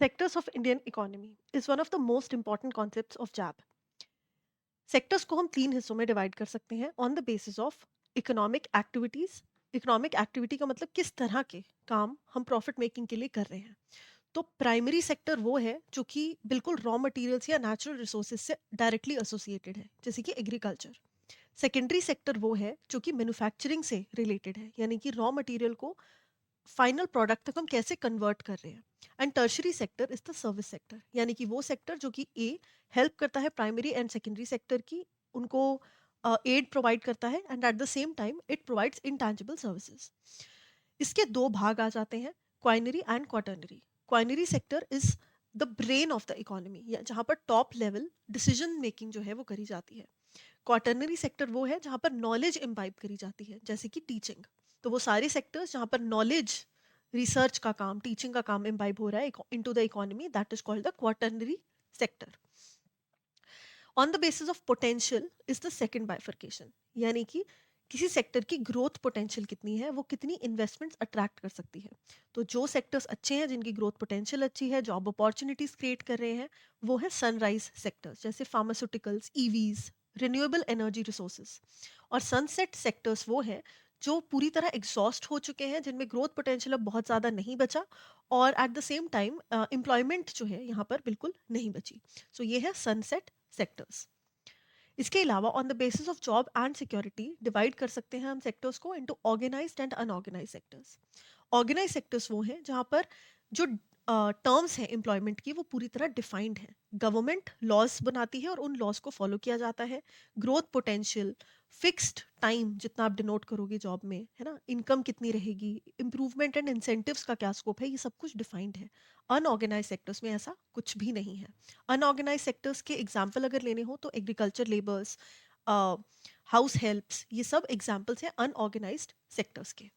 Sectors of Indian economy is one of the most important concepts of JAB. Sectors को हम तीन हिस्सों में डिवाइड कर सकते हैं on the basis of economic activities. Economic activity का मतलब किस तरह के काम हम प्रॉफिट मेकिंग के लिए कर रहे हैं। तो प्राइमरी सेक्टर वो है जो कि बिल्कुल रॉ मटेरियल्स या नेचुरल रिसोर्सेज से डायरेक्टली एसोसिएटेड है, जैसे कि एग्रीकल्चर। सेकेंडरी सेक्टर वो है जो कि मैन्युफैक्चरिंग से रिलेटेड है, यानी कि रॉ मटेरियल को फाइनल प्रोडक्ट तक हम कैसे कन्वर्ट कर रहे हैं। And tertiary sector is the service sector, यानी कि वो सेक्टर जो कि हेल्प करता है प्राइमरी एंड सेकेंडरी सेक्टर की, उनको एड प्रोवाइड करता है, and at the same time it provides intangible services. इसके दो भाग आ जाते हैं, quinary and quaternary. Quinary sector is the brain of the economy, या जहाँ पर टॉप लेवल डिसीजन मेकिंग जो है वो करी जाती है। क्वाटर्नरी सेक्टर वो है जहाँ पर नॉलेज इम्बाइब करी जाती है, जैसे कि टीचिंग। तो वो सारे सेक्टर्स जहाँ पर नॉलेज, रिसर्च का काम, टीचिंग का काम इम्बाइब हो रहा है into the economy, that is called the quaternary sector. On the basis of potential is the second bifurcation, यानी कि किसी सेक्टर की ग्रोथ पोटेंशियल कितनी है, वो कितनी इन्वेस्टमेंट्स अट्रैक्ट कर सकती है। तो जो सेक्टर्स अच्छे हैं, जिनकी ग्रोथ पोटेंशियल अच्छी है, जॉब अपॉर्चुनिटीज क्रिएट कर रहे हैं, वो है सनराइज सेक्टर्स, जैसे pharmaceuticals, EVs, renewable energy resources. और सनसेट सेक्टर्स वो है जो पूरी तरह एग्जॉस्ट हो चुके हैं, जिनमें ग्रोथ पोटेंशियल अब बहुत ज़्यादा नहीं बचा, और eight the same time employment जो है यहाँ पर बिल्कुल नहीं बची। सो ये है सनसेट सेक्टर्स। इसके अलावा on the basis of job and security divide कर सकते हैं हम सेक्टर्स को into organised and unorganised sectors. Organised sectors वो हैं जहाँ पर जो टर्म्स हैं एम्प्लॉयमेंट की, वो पूरी तरह डिफाइंड है। गवर्नमेंट लॉज बनाती है और उन लॉज को फॉलो किया जाता है। ग्रोथ पोटेंशियल, फिक्स्ड टाइम जितना आप डिनोट करोगे जॉब में, है ना, इनकम कितनी रहेगी, इंप्रूवमेंट एंड इंसेंटिव्स का क्या स्कोप है, ये सब कुछ डिफाइंड है। अनऑर्गेनाइज सेक्टर्स में ऐसा कुछ भी नहीं है। अनऑर्गेनाइज सेक्टर्स के एग्जाम्पल अगर लेने हो तो एग्रीकल्चर लेबर्स, हाउस हेल्प्स, ये सब एग्जाम्पल्स हैं अनऑर्गेनाइज्ड सेक्टर्स के।